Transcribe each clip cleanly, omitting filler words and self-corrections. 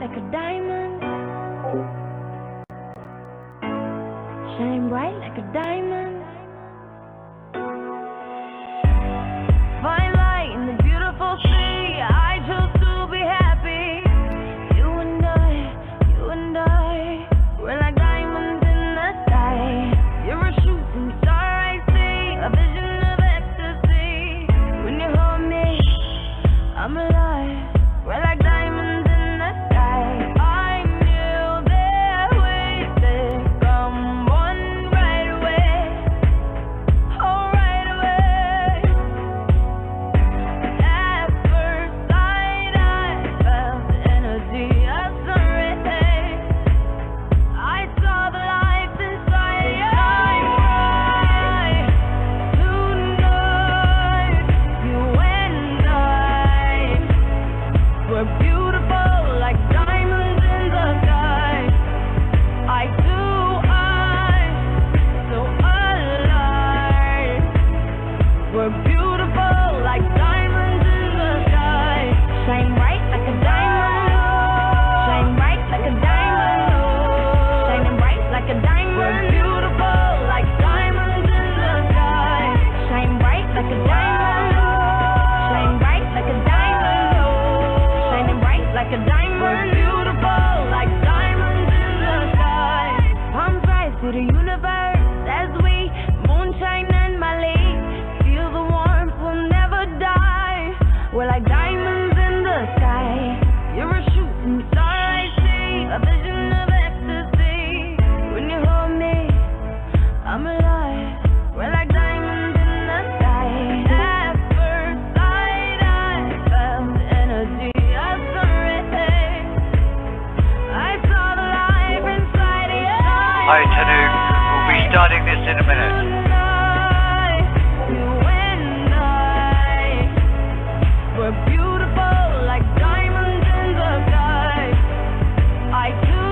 like a diamond. Shine bright like a diamond. Find light in the beautiful sea. I choose to be happy. You and I, we're like diamonds in the sky. You're a shooting star, I see, a vision of ecstasy. When you hold me, I'm alive. We're like diamonds in the sky. I knew that we could come one right away. Oh, right away. At first sight, I felt the energy of sun rays. I saw the light inside you. Tonight, you and I, we're beautiful like diamonds in the sky. I do, so alive. We're beautiful like diamonds in the sky. Shine bright like a diamond. Shine bright like a diamond. Shining bright like a diamond. We're beautiful like diamonds in the sky. Shine bright like a diamond. Shine bright like a diamond. Shining bright like a diamond. We're beautiful like diamonds in the sky. Palms rise to the universe as we moonshine and Mali. Feel the warmth, we'll never die. We're like diamonds in the sky. You're a shooting star, I see, a vision of ecstasy. When you hold me, I'm alive. We're like diamonds in the sky. At first sight, I felt the energy of sun rays. I saw the light inside of you. Hi, Tanu. We'll be starting this in a minute. Tonight, you and I, we're beautiful like diamonds in the sky. I do,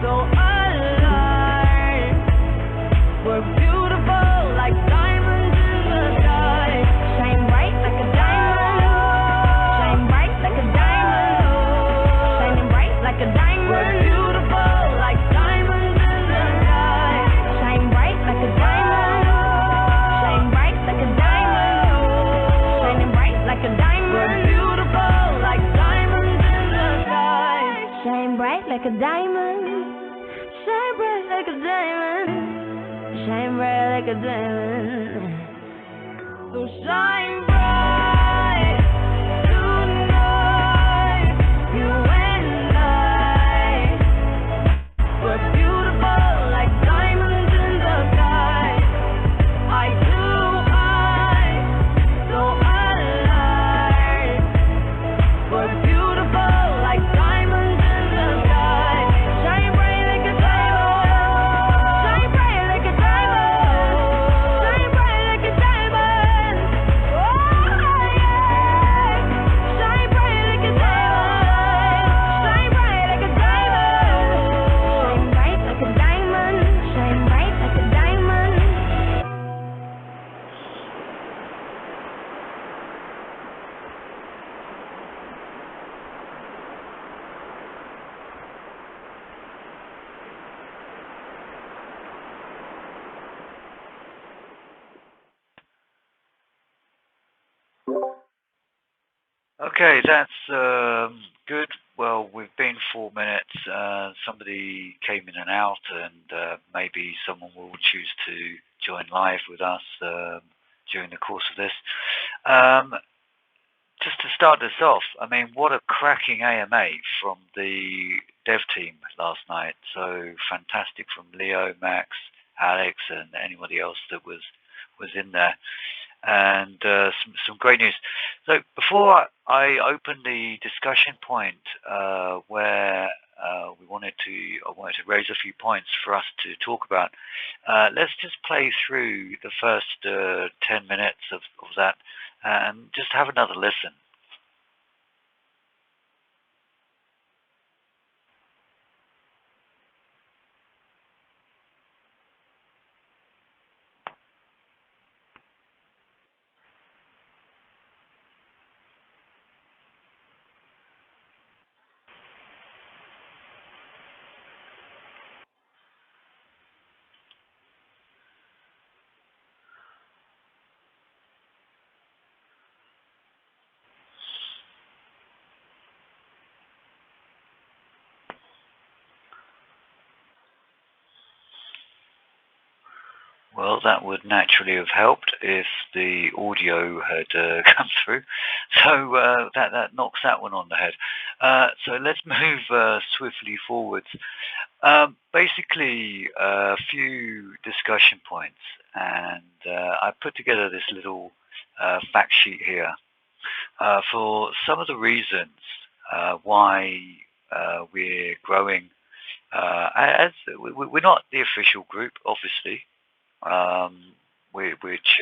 so alive. We're beautiful like diamonds in the sky. Shine bright like a diamond. Shine bright like a diamond. Shining bright like a diamond. We're beautiful like diamonds in the sky. Shine bright like a diamond. Shine bright like a diamond. Shining bright like a diamond. We're beautiful like diamonds in the sky. Shine bright like a diamond. Shine bright like a diamond. Shine bright like a diamond. So shine bright tonight, you and I. We're beautiful like diamonds in the sky. I do, so alive. We're beautiful like diamonds in the sky. Shine bright like a diamond. Shine bright like a diamond. Shine bright like a diamond. Oh yeah. Shine bright like a diamond. Shine bright like a diamond. Shine bright like a diamond. Shine bright like a diamond. Okay, that's good. Well, we've been 4 minutes. Somebody came in and out, and maybe someone will choose to join live with us during the course of this. Just to start this off, I mean, what a cracking AMA from the dev team last night. So fantastic from Leo, Max, Alex, and anybody else that was in there. And some great news. So before I open the discussion point where I wanted to raise a few points for us to talk about, let's just play through the first 10 minutes of that and just have another listen. Well, that would naturally have helped if the audio had come through. So that knocks that one on the head. So let's move swiftly forwards. Basically, a few discussion points, and I put together this little fact sheet here for some of the reasons why we're growing. As we're not the official group, obviously, which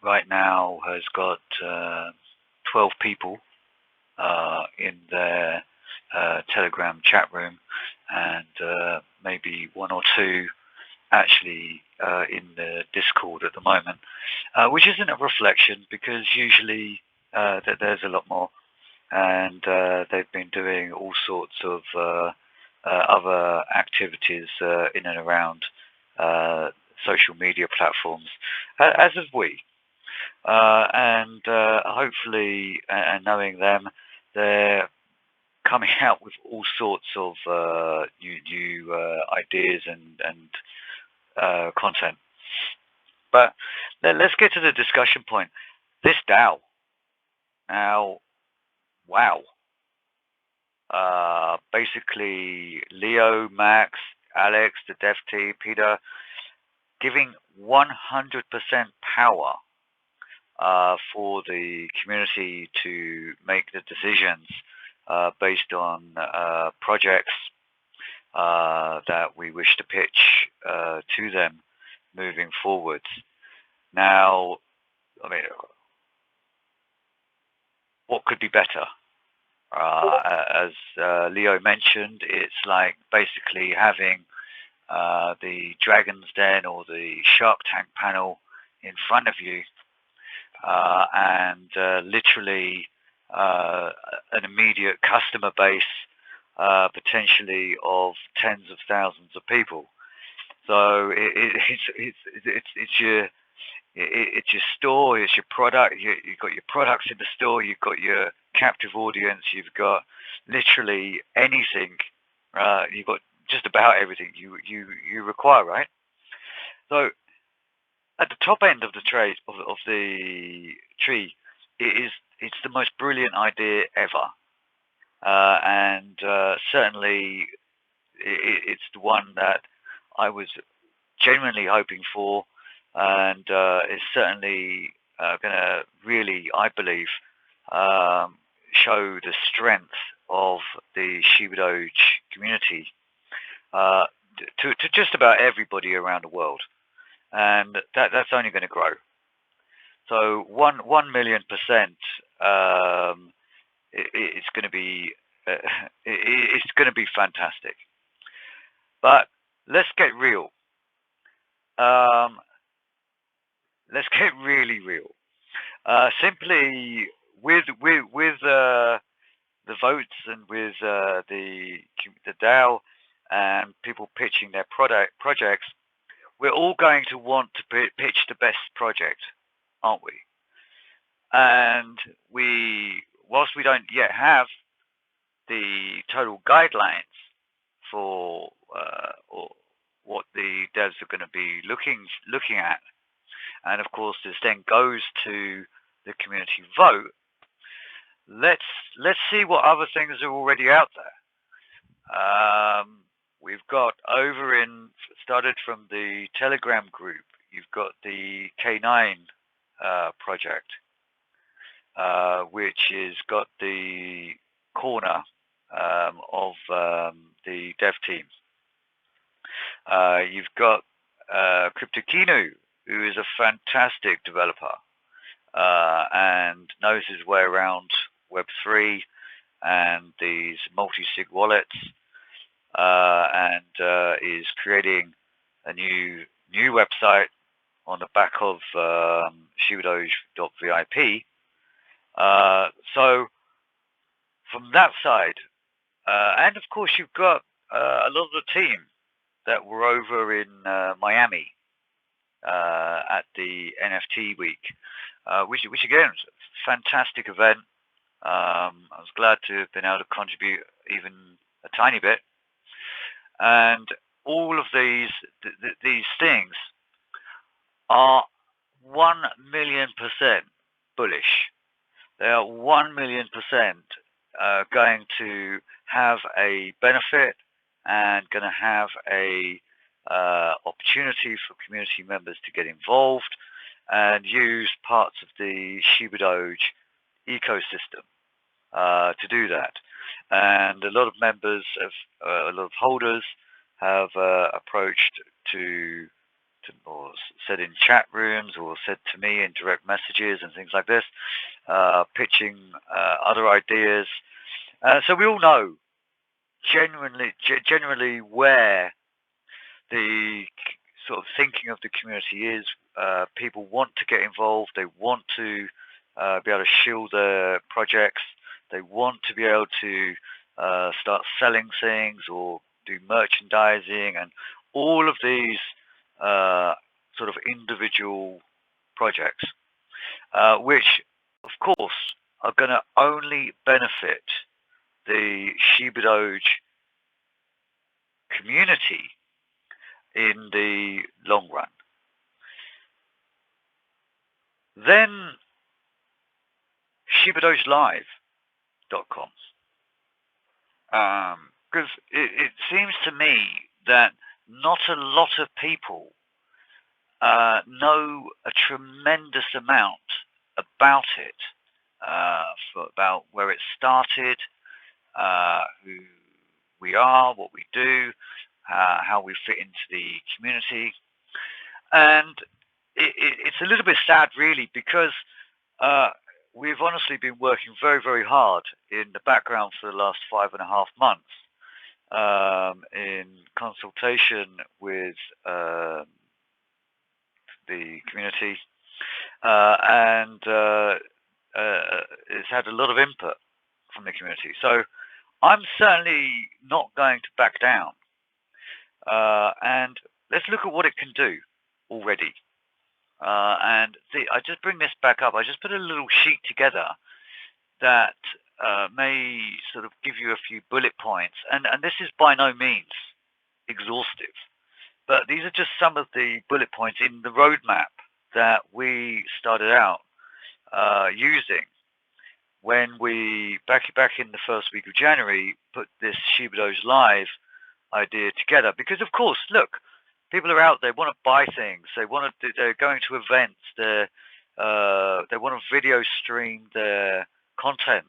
right now has got 12 people in their Telegram chat room, and maybe one or two actually in the Discord at the moment, which isn't a reflection because usually there's a lot more, and they've been doing all sorts of other activities in and around social media platforms, as have we. And hopefully, and knowing them, they're coming out with all sorts of new ideas and content. But let's get to the discussion point. This DAO. Now, wow. Basically, Leo, Max, Alex, the dev team, Peter, giving 100% power for the community to make the decisions based on projects that we wish to pitch to them moving forwards. Now, I mean, what could be better? As Leo mentioned, it's like basically having the Dragon's Den or the Shark Tank panel in front of you, and literally an immediate customer base, potentially of tens of thousands of people. So it's your store, it's your product. You've got your products in the store. You've got your captive audience. You've got literally anything. You've got just about everything you require, right? So at the top end of the the tree, it's the most brilliant idea ever, and certainly it's the one that I was genuinely hoping for, and it's certainly going to really, I believe, show the strength of the Shibadoge community to just about everybody around the world, and that's only going to grow. So 1,000,000%, it's going to be it's going to be fantastic. But let's get real. Let's get really real. Simply with the votes and with the DAO and people pitching their projects, we're all going to want to pitch the best project, aren't we? And whilst we don't yet have the total guidelines for or what the devs are going to be looking at, and of course this then goes to the community vote. Let's see what other things are already out there. We've got started from the Telegram group. You've got the K9 project, which has got the corner of the dev team. You've got CryptoKinu, who is a fantastic developer and knows his way around Web3 and these multi-sig wallets, and is creating a new website on the back of shibadogelive.vip. So from that side, and of course you've got a lot of the team that were over in Miami at the NFT week, which again was a fantastic event. I was glad to have been able to contribute even a tiny bit, and all of these things are 1,000,000% bullish. They are 1,000,000% going to have a benefit and going to have a opportunity for community members to get involved and use parts of the Shibadoge ecosystem to do that. And a lot of members of a lot of holders have approached or said in chat rooms or said to me in direct messages and things like this, pitching other ideas. So we all know generally where the sort of thinking of the community is. People want to get involved. They want to be able to shield their projects. They want to be able to start selling things or do merchandising and all of these sort of individual projects, which, of course, are going to only benefit the Shibadoge community in the long run. Then shibadogelive.com. Because it seems to me that not a lot of people know a tremendous amount about it, about where it started, who we are, what we do, how we fit into the community. And it's a little bit sad, really, because we've honestly been working very, very hard in the background for the last 5.5 months in consultation with the community, and it's had a lot of input from the community. So I'm certainly not going to back down. And let's look at what it can do already. And I just bring this back up. I just put a little sheet together that may sort of give you a few bullet points. And this is by no means exhaustive, but these are just some of the bullet points in the roadmap that we started out using when we, back in the first week of January, put this Shibadoge Live idea together. Because, of course, look, people are out there, want to buy things, they're going to events, they want to video stream their content,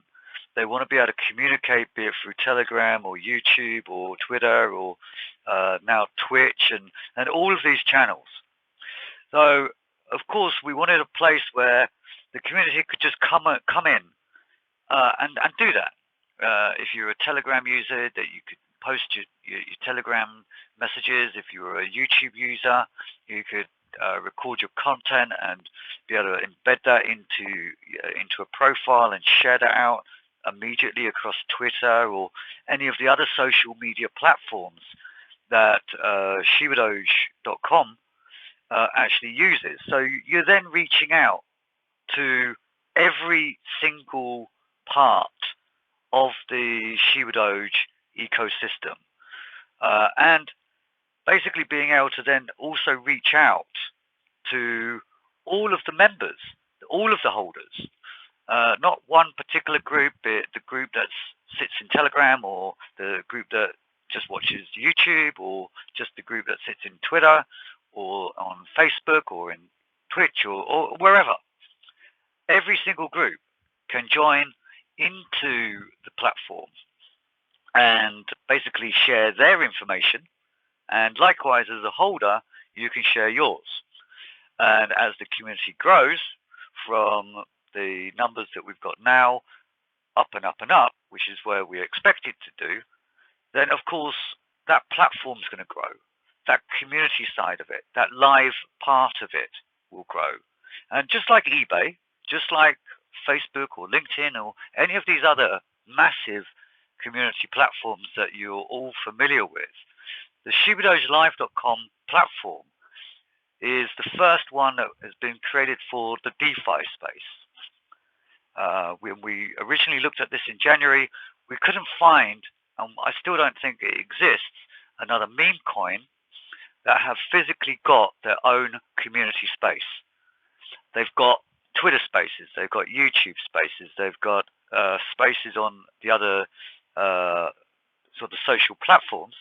they want to be able to communicate, be it through Telegram or YouTube or Twitter or now Twitch and all of these channels. So, of course, we wanted a place where the community could just come in and do that. If you're a Telegram user, that you could post your Telegram messages. If you were a YouTube user, you could record your content and be able to embed that into a profile and share that out immediately across Twitter or any of the other social media platforms that Shibadoge.com actually uses. So you're then reaching out to every single part of the Shibadoge ecosystem, and basically being able to then also reach out to all of the members, all of the holders, not one particular group, be it the group that sits in Telegram or the group that just watches YouTube or just the group that sits in Twitter or on Facebook or in Twitch or wherever. Every single group can join into the platform and basically share their information. And likewise, as a holder, you can share yours. And as the community grows from the numbers that we've got now, up and up and up, which is where we expect it to do, then of course that platform's going to grow. That community side of it, that live part of it will grow. And just like eBay, just like Facebook or LinkedIn or any of these other massive community platforms that you're all familiar with, the shibadogelive.com platform is the first one that has been created for the DeFi space. When we originally looked at this in January, we couldn't find, and I still don't think it exists, another meme coin that have physically got their own community space. They've got Twitter spaces, they've got YouTube spaces, they've got spaces on the other sort of social platforms,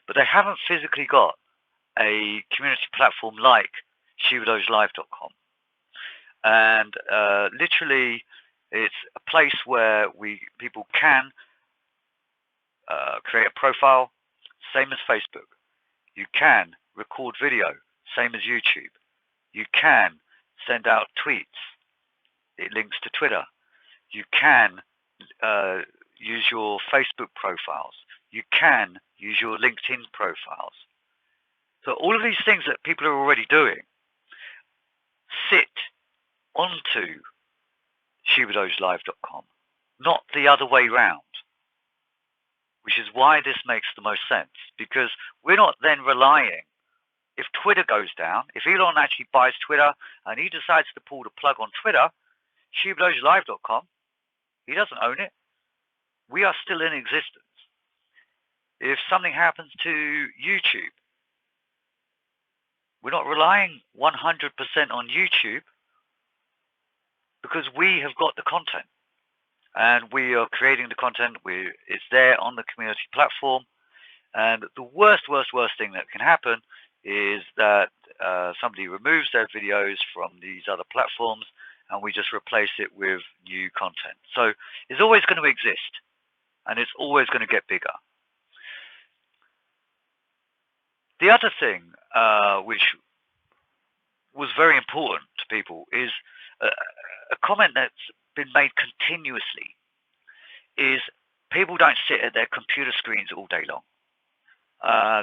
but they haven't physically got a community platform like shibadogelive.com. And literally, it's a place where people can create a profile, same as Facebook. You can record video, same as YouTube. You can send out tweets. It links to Twitter. You can use your Facebook profiles. You can use your LinkedIn profiles. So all of these things that people are already doing sit onto shibadogelive.com, not the other way round, which is why this makes the most sense, because we're not then relying. If Twitter goes down, if Elon actually buys Twitter and he decides to pull the plug on Twitter, shibadogelive.com, he doesn't own it. We are still in existence. If something happens to YouTube, we're not relying 100% on YouTube, because we have got the content and we are creating the content. It's there on the community platform. And the worst thing that can happen is that somebody removes their videos from these other platforms and we just replace it with new content. So it's always going to exist and it's always going to get bigger. The other thing which was very important to people is a comment that's been made continuously is people don't sit at their computer screens all day long.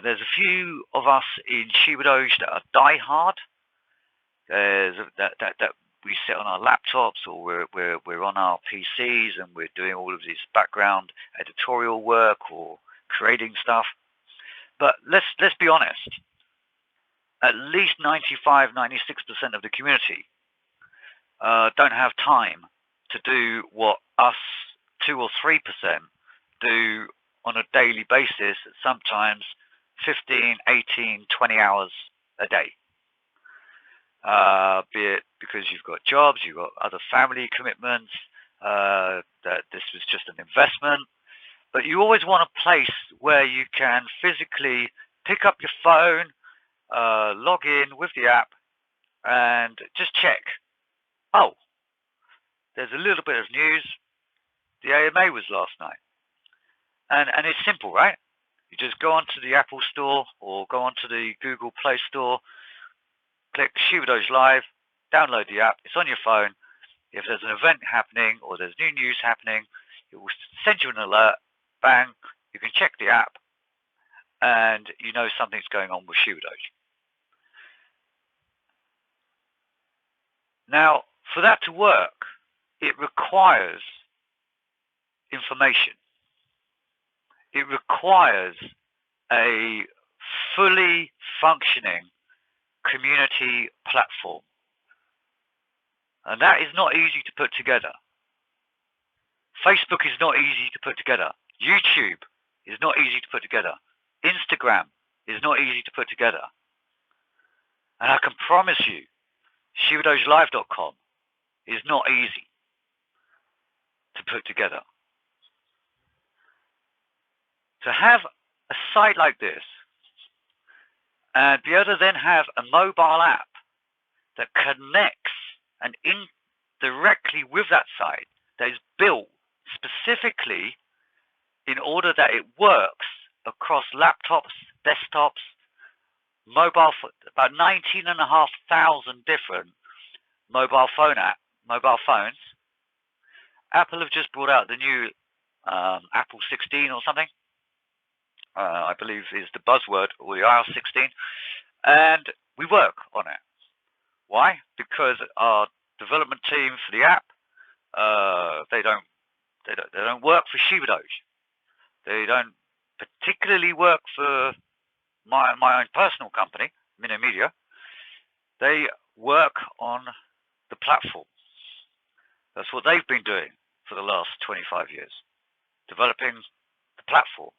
There's a few of us in Shibadoge that are diehard. That we sit on our laptops or we're on our PCs and we're doing all of this background editorial work or creating stuff. But let's be honest. At least 95, 96% of the community don't have time to do what us 2 or 3% do on a daily basis, sometimes 15, 18, 20 hours a day. Be it because you've got jobs, you've got other family commitments, that this was just an investment. But you always want a place where you can physically pick up your phone, log in with the app, and just check. Oh, there's a little bit of news. The AMA was last night. And it's simple, right? You just go onto the Apple Store or go onto the Google Play Store, click Shibadoge Live, download the app. It's on your phone. If there's an event happening or there's new news happening, it will send you an alert. Bang, you can check the app and you know something's going on with Shibadoge. Now, for that to work, it requires information. It requires a fully functioning community platform. And that is not easy to put together. Facebook is not easy to put together. YouTube is not easy to put together. Instagram is not easy to put together. And I can promise you, shibadogelive.com is not easy to put together. To have a site like this and be able to then have a mobile app that connects and directly with that site, that is built specifically in order that it works across laptops, desktops, about 19,500 different mobile phones. Apple have just brought out the new Apple 16 or something. I believe is the buzzword, or the iOS 16, and we work on it. Why? Because our development team for the app, they don't work for Shibadoge. They don't particularly work for my own personal company, Minnow Media. They work on the platform. That's what they've been doing for the last 25 years, developing the platform.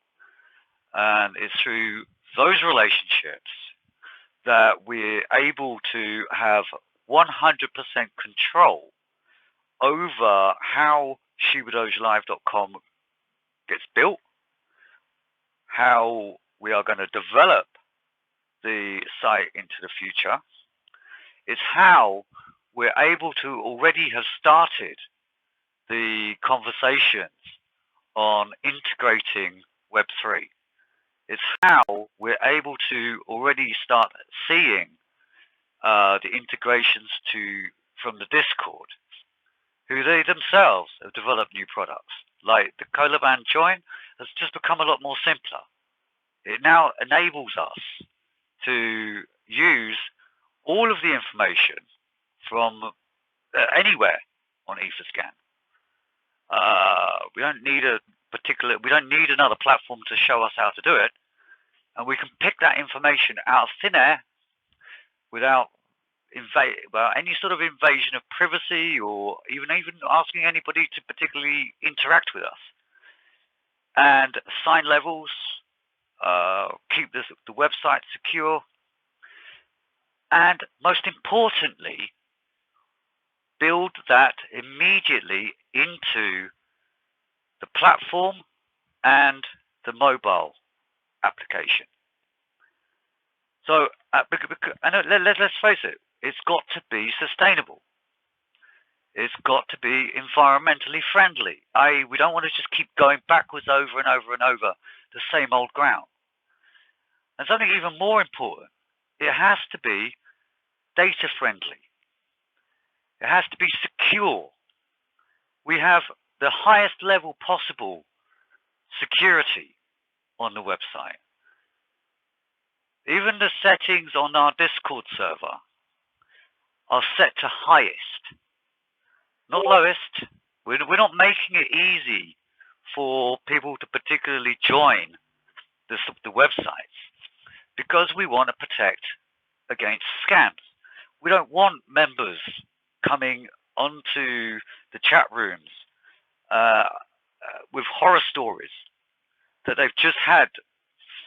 And it's through those relationships that we're able to have 100% control over how shibadogelive.com gets built, how we are going to develop the site into the future. It's how we're able to already have started the conversations on integrating Web3. It's how we're able to already start seeing the integrations from the Discord, who they themselves have developed new products. Like the Colaban join has just become a lot more simpler. It now enables us to use all of the information from anywhere on Etherscan. We don't need another platform to show us how to do it, and we can pick that information out of thin air without any sort of invasion of privacy, or even asking anybody to particularly interact with us. And assign levels, keep the website secure, and most importantly, build that immediately into the platform and the mobile application. So, let's face it, it's got to be sustainable. It's got to be environmentally friendly. We don't want to just keep going backwards over and over and over the same old ground. And something even more important, it has to be data friendly. It has to be secure. We have the highest level possible security on the website. Even the settings on our Discord server are set to highest, not lowest. We're not making it easy for people to particularly join the websites, because we want to protect against scams. We don't want members coming onto the chat rooms with horror stories that they've just had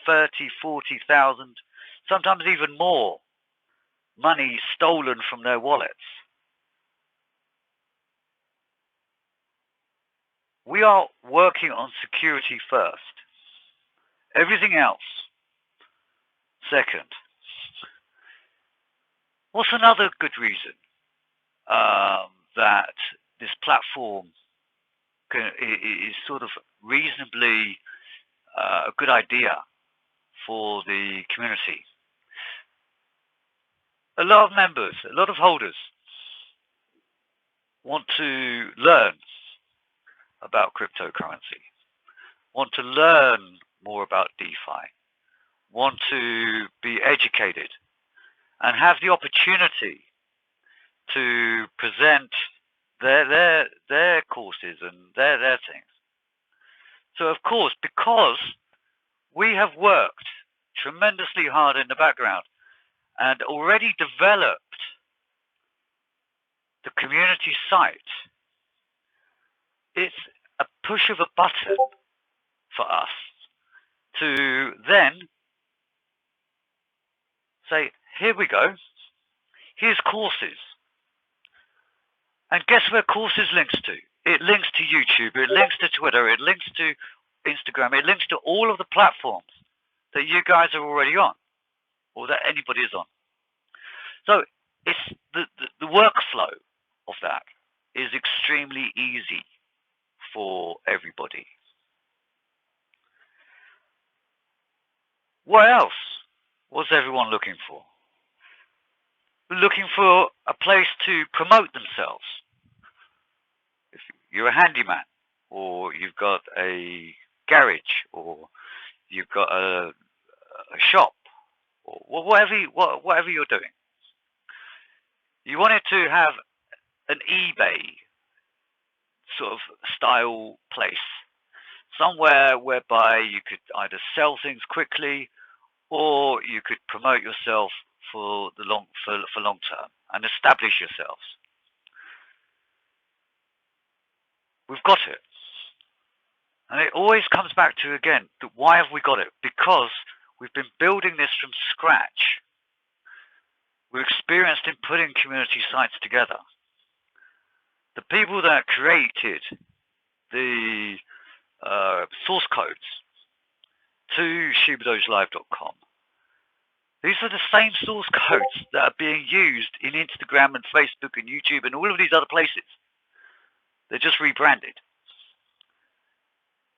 30, 40,000, sometimes even more, money stolen from their wallets. We are working on security first. Everything else second. What's another good reason that this platform is sort of reasonably a good idea for the community? A lot of members, a lot of holders want to learn about cryptocurrency, want to learn more about DeFi, want to be educated, and have the opportunity to present their courses and their things. So of course, because we have worked tremendously hard in the background and already developed the community site, it's a push of a button for us to then say, here we go, here's courses. And guess where courses links to? It links to YouTube, it links to Twitter, it links to Instagram, it links to all of the platforms that you guys are already on, or that anybody is on. So it's the workflow of that is extremely easy for everybody. What else was everyone looking for? Looking for a place to promote themselves. If you're a handyman, or you've got a garage, or you've got a shop, or whatever you're doing, you wanted to have an eBay sort of style place, somewhere whereby you could either sell things quickly, or you could promote yourself for long term and establish yourselves. We've got it. And it always comes back to, again, why have we got it? Because we've been building this from scratch. We're experienced in putting community sites together. The people that created the source codes to shibadogelive.com, these are the same source codes that are being used in Instagram and Facebook and YouTube and all of these other places. They're just rebranded.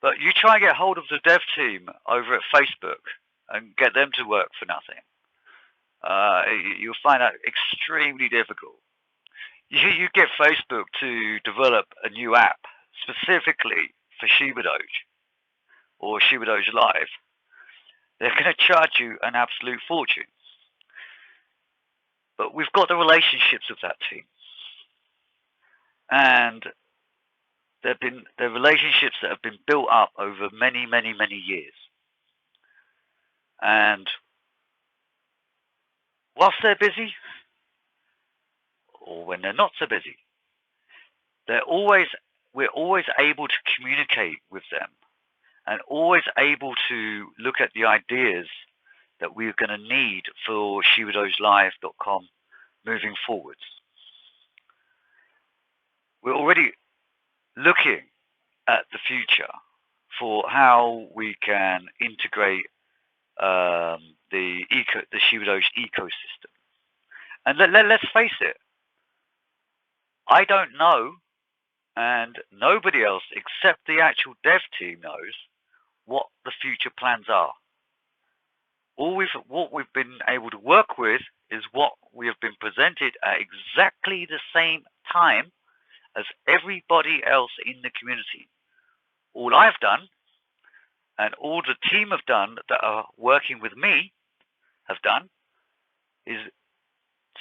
But you try and get hold of the dev team over at Facebook and get them to work for nothing. You'll find that extremely difficult. You get Facebook to develop a new app specifically for Shibadoge or Shibadoge Live. They're going to charge you an absolute fortune. But we've got the relationships of that team. And they're relationships that have been built up over many, many, many years. And whilst they're busy, or when they're not so busy, we're always able to communicate with them and always able to look at the ideas that we're going to need for shibadogelive.com moving forwards. We're already looking at the future for how we can integrate the Shibadoge ecosystem. And let's face it, I don't know, and nobody else except the actual dev team knows what the future plans are. What we've been able to work with is what we have been presented at exactly the same time as everybody else in the community. All I've done, and all the team have done that are working with me have done, is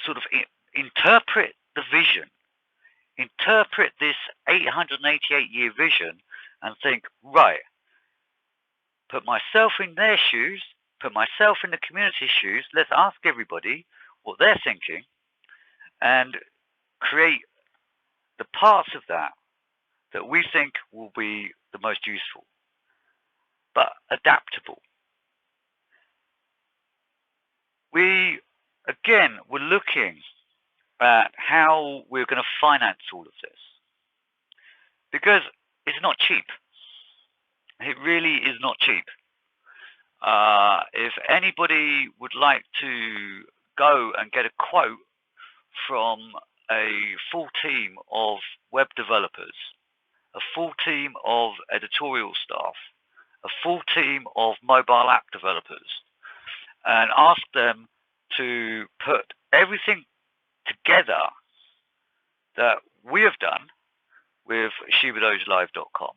sort of interpret the vision, interpret this 888-year vision and think, right, put myself in their shoes, put myself in the community's shoes, let's ask everybody what they're thinking and create the parts of that we think will be the most useful, but adaptable. We're looking at how we're going to finance all of this, because it's not cheap. It really is not cheap. If anybody would like to go and get a quote from a full team of web developers, a full team of editorial staff, a full team of mobile app developers, and ask them to put everything together that we have done with shibadogelive.com,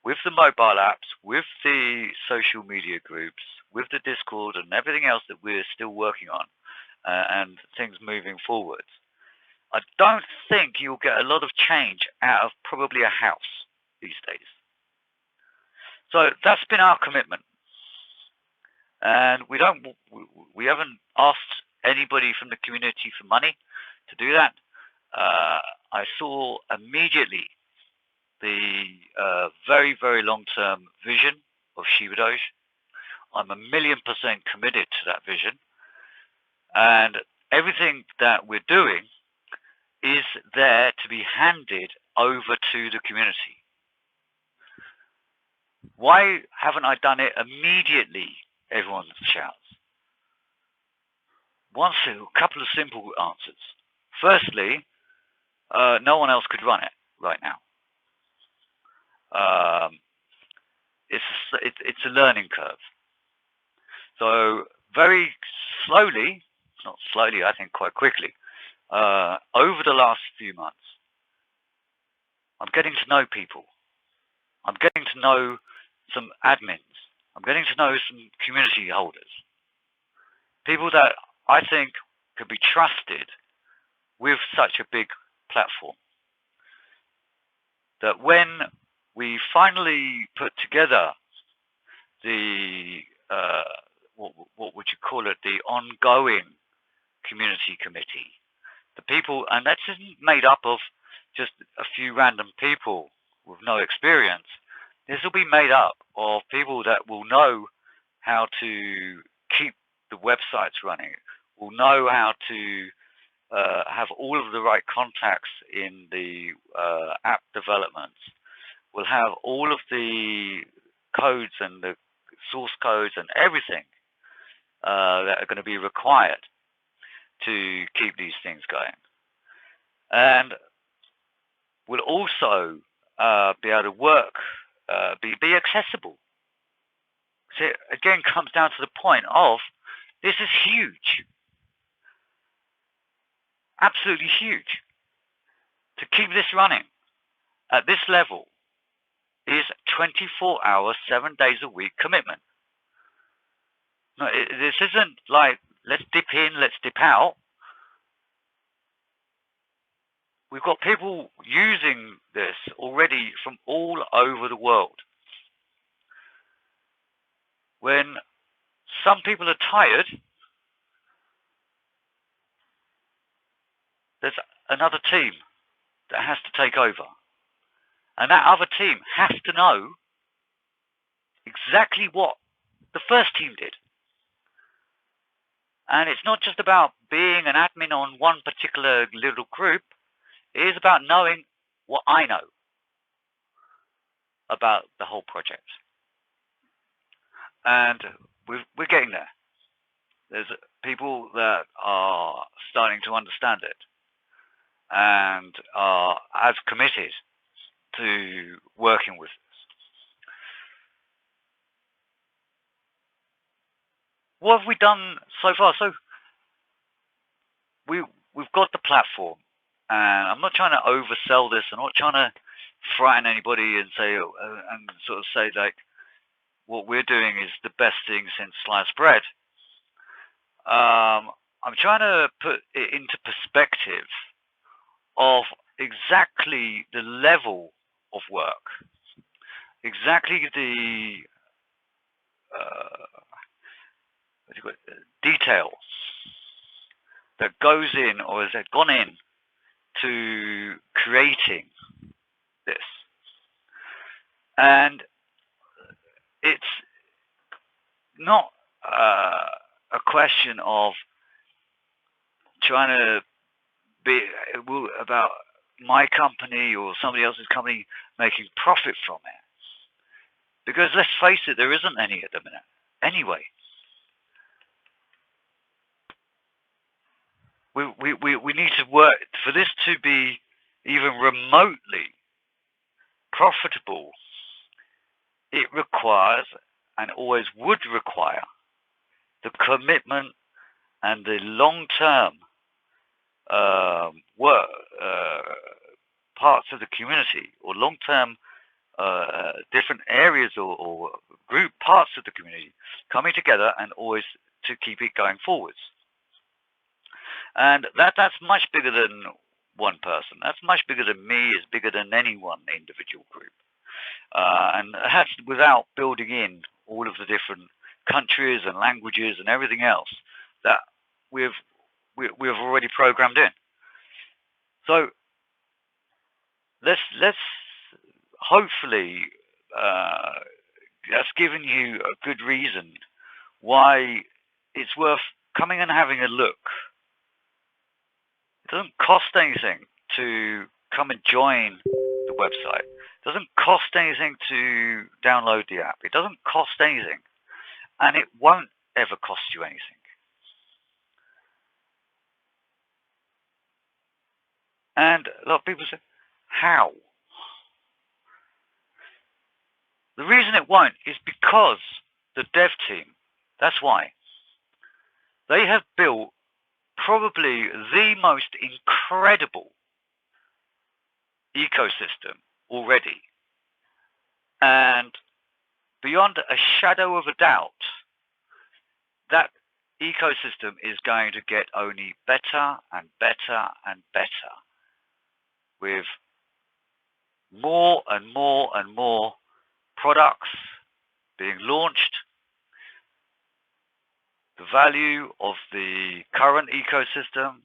with the mobile apps, with the social media groups, with the Discord and everything else that we're still working on, and things moving forward, I don't think you'll get a lot of change out of probably a house these days. So that's been our commitment. And we haven't asked anybody from the community for money to do that. I saw immediately the very, very long-term vision of Shibadoge. I'm 1,000,000% committed to that vision. And everything that we're doing is there to be handed over to the community. Why haven't I done it immediately? Everyone shouts. A couple of simple answers. Firstly, no one else could run it right now. It's a learning curve. So very slowly, not slowly, I think quite quickly, over the last few months, I'm getting to know people. I'm getting to know some admins. I'm getting to know some community holders. People that I think could be trusted with such a big platform. That when we finally put together the, what would you call it, the ongoing community committee, the people, and that's made up of just a few random people with no experience. This will be made up of people that will know how to keep the websites running, will know how to have all of the right contacts in the app development, will have all of the codes and the source codes and everything that are going to be required to keep these things going. And will also be able to work, be accessible. So it again comes down to the point of this is huge, absolutely huge. To keep this running at this level is 24 hours, 7 days a week commitment. No, this isn't like let's dip in, let's dip out. We've got people using this already from all over the world. When some people are tired, there's another team that has to take over. And that other team has to know exactly what the first team did. And it's not just about being an admin on one particular little group. It is about knowing what I know about the whole project. And we're getting there. There's people that are starting to understand it and are as committed to working with us. What have we done so far? So we've got the platform, and I'm not trying to oversell this. I'm not trying to frighten anybody and say and sort of say like what we're doing is the best thing since sliced bread. I'm trying to put it into perspective of exactly the level of work, exactly the detail that goes in or has gone in to creating this. And it's not a question of trying to be about my company or somebody else's company making profit from it. Because let's face it, there isn't any at the minute. Anyway, we need to work for this to be even remotely profitable. It requires, and always would require, the commitment and the long-term work parts of the community, or long-term different areas or group parts of the community coming together and always to keep it going forwards. And that's much bigger than one person. That's much bigger than me. It's bigger than any one individual group. And that's without building in all of the different countries and languages and everything else that we've already programmed in. So let's hopefully that's given you a good reason why it's worth coming and having a look. It doesn't cost anything to come and join the website. It doesn't cost anything to download the app. It doesn't cost anything. And it won't ever cost you anything. And a lot of people say, how? The reason it won't is because the dev team, that's why, they have built probably the most incredible ecosystem already. And beyond a shadow of a doubt, that ecosystem is going to get only better and better and better, with more and more and more products being launched. The value of the current ecosystem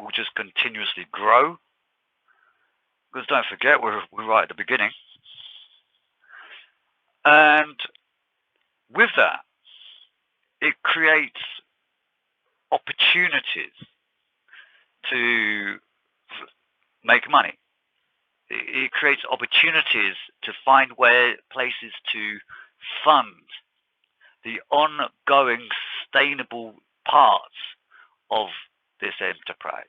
will just continuously grow. Because don't forget, we're right at the beginning. And with that, it creates opportunities to make money. It creates opportunities to find places to fund the ongoing sustainable parts of this enterprise.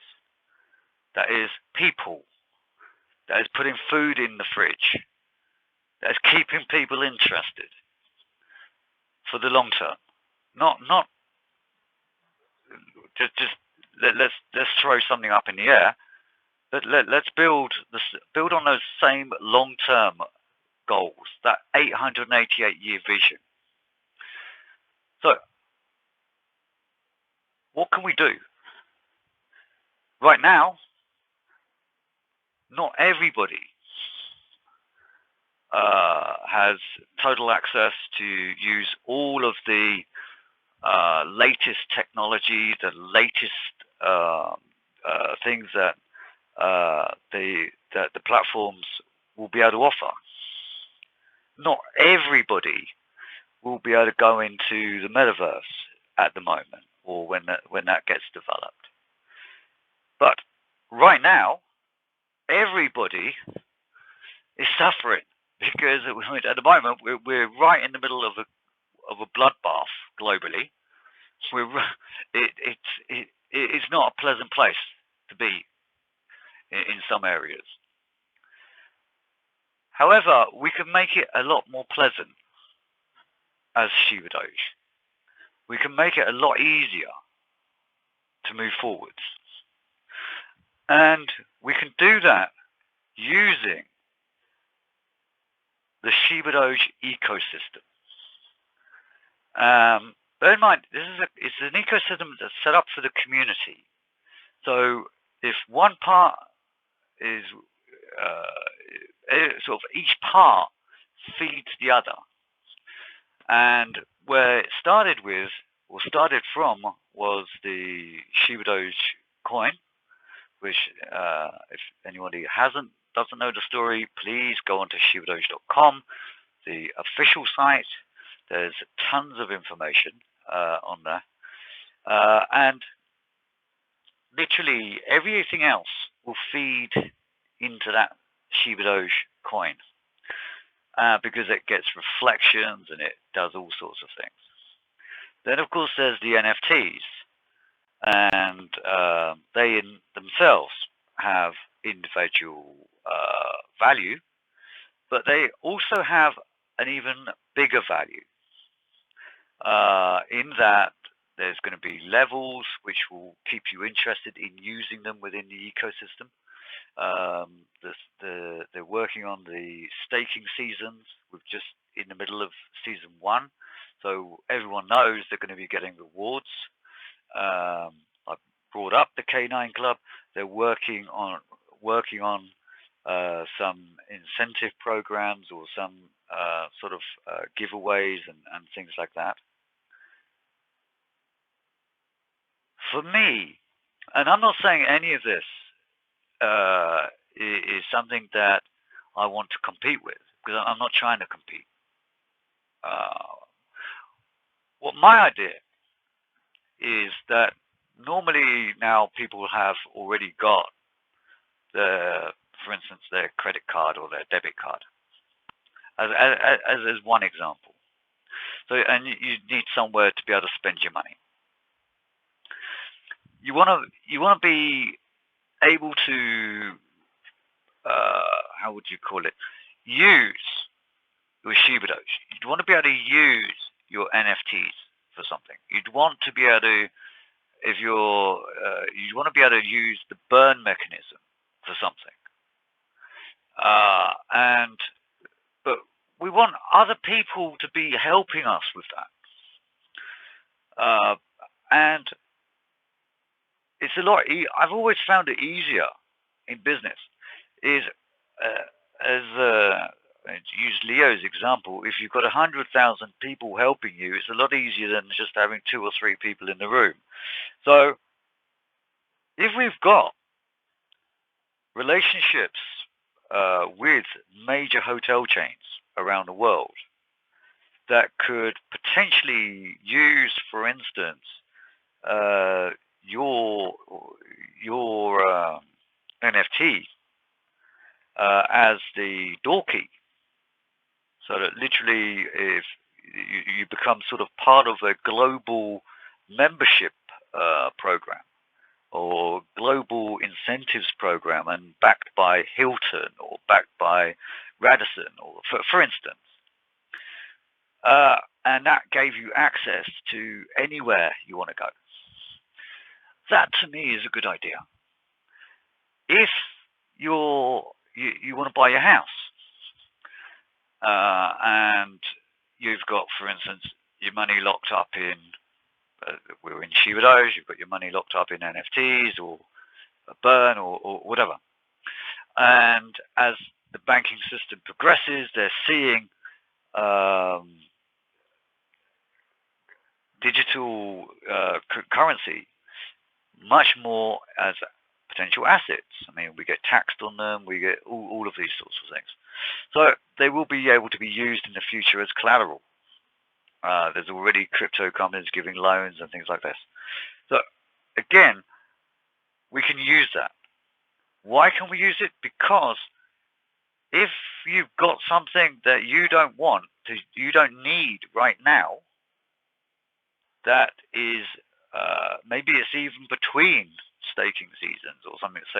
That is people, that is putting food in the fridge, that is keeping people interested for the long term. Not just let's throw something up in the air. Let's build on those same long term goals, that 888-year vision. So, what can we do? Right now, not everybody has total access to use all of the latest technology, the latest things that the platforms will be able to offer. Not everybody will be able to go into the metaverse at the moment, or when that gets developed. But right now, everybody is suffering because at the moment we're right in the middle of a bloodbath globally. It's not a pleasant place to be in some areas. However, we can make it a lot more pleasant as Shibadoge. We can make it a lot easier to move forwards. And we can do that using the Shibadoge ecosystem. Bear in mind, it's an ecosystem that's set up for the community. So if one part is sort of each part feeds the other. And where it started from was the Shibadoge coin, which if anybody doesn't know the story, please go onto shibadogelive.com, the official site. There's tons of information on there. And literally everything else will feed into that Shibadoge coin because it gets reflections and it does all sorts of things. Then, of course, there's the NFTs, and they in themselves have individual value, but they also have an even bigger value in that there's going to be levels which will keep you interested in using them within the ecosystem. They're working on the staking seasons. We're just in the middle of season 1, so everyone knows they're going to be getting rewards. I brought up the K9 Club. They're working on some incentive programs or some sort of giveaways and things like that. For me, and I'm not saying any of this is something that I want to compete with, because I'm not trying to compete. What my idea is that normally now people have already got for instance, their credit card or their debit card, as one example. So, and you need somewhere to be able to spend your money. You want to be able to how would you call it? Use your Shibadoge. You'd want to be able to use your NFTs for something. You'd want to be able to, you'd want to be able to use the burn mechanism for something. But we want other people to be helping us with that. And it's a lot. I've always found it easier in business. Is to use Leo's example, if you've got 100,000 people helping you, it's a lot easier than just having 2 or 3 people in the room. So if we've got relationships with major hotel chains around the world that could potentially use, for instance, uh, your NFT as the door key, so that literally, if you become sort of part of a global membership program or global incentives program, and backed by Hilton or backed by Radisson, or for instance, and that gave you access to anywhere you want to go. That to me is a good idea. If you want to buy your house, and you've got, for instance, your money locked up in, we're in Shibadoge, you've got your money locked up in NFTs or a burn or whatever. And as the banking system progresses, they're seeing digital currency much more as potential assets. I mean, we get taxed on them, we get all of these sorts of things. So they will be able to be used in the future as collateral. There's already crypto companies giving loans and things like this. So again, we can use that. Why can we use it? Because if you've got something that you don't want, you don't need right now, that is maybe it's even between staking seasons or something. So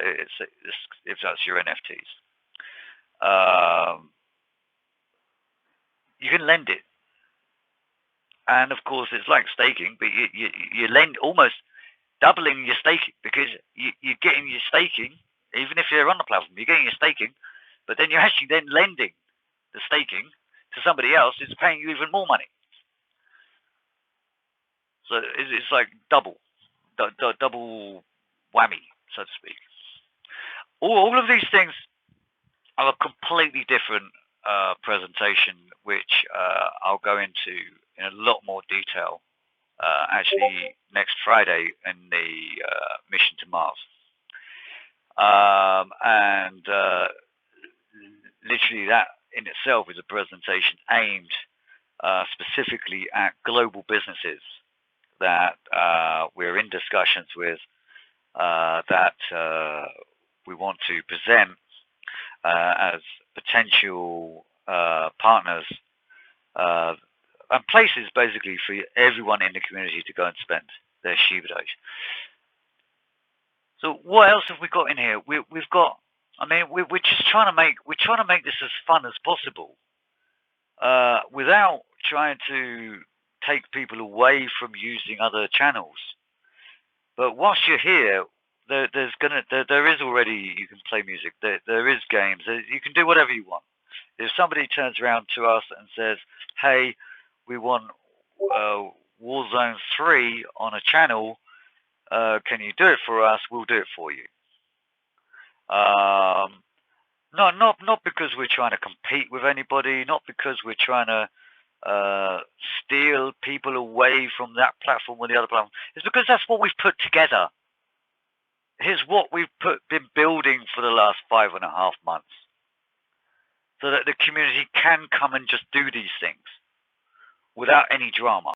if that's your NFTs, you can lend it, and of course it's like staking, but you lend almost doubling your staking, because you're getting your staking even if you're on the platform. You're getting your staking, but then you're actually then lending the staking to somebody else who's paying you even more money. So it's like double whammy, so to speak. All of these things are a completely different presentation, which I'll go into in a lot more detail actually next Friday in the mission to Mars. And literally that in itself is a presentation aimed specifically at global businesses that we're in discussions with, that we want to present as potential partners, and places basically for everyone in the community to go and spend their Shibadoge. So what else have we got in here? We've got, I mean, we're just trying to make this as fun as possible, without trying to take people away from using other channels. But whilst you're here, there is already, you can play music, there is games, you can do whatever you want. If somebody turns around to us and says, hey, we want Warzone 3 on a channel, can you do it for us? We'll do it for you. Not because we're trying to compete with anybody, not because we're trying to steal people away from that platform or the other platform. It's because that's what we've put together. Here's what we've been building for the last 5.5 months, so that the community can come and just do these things without any drama.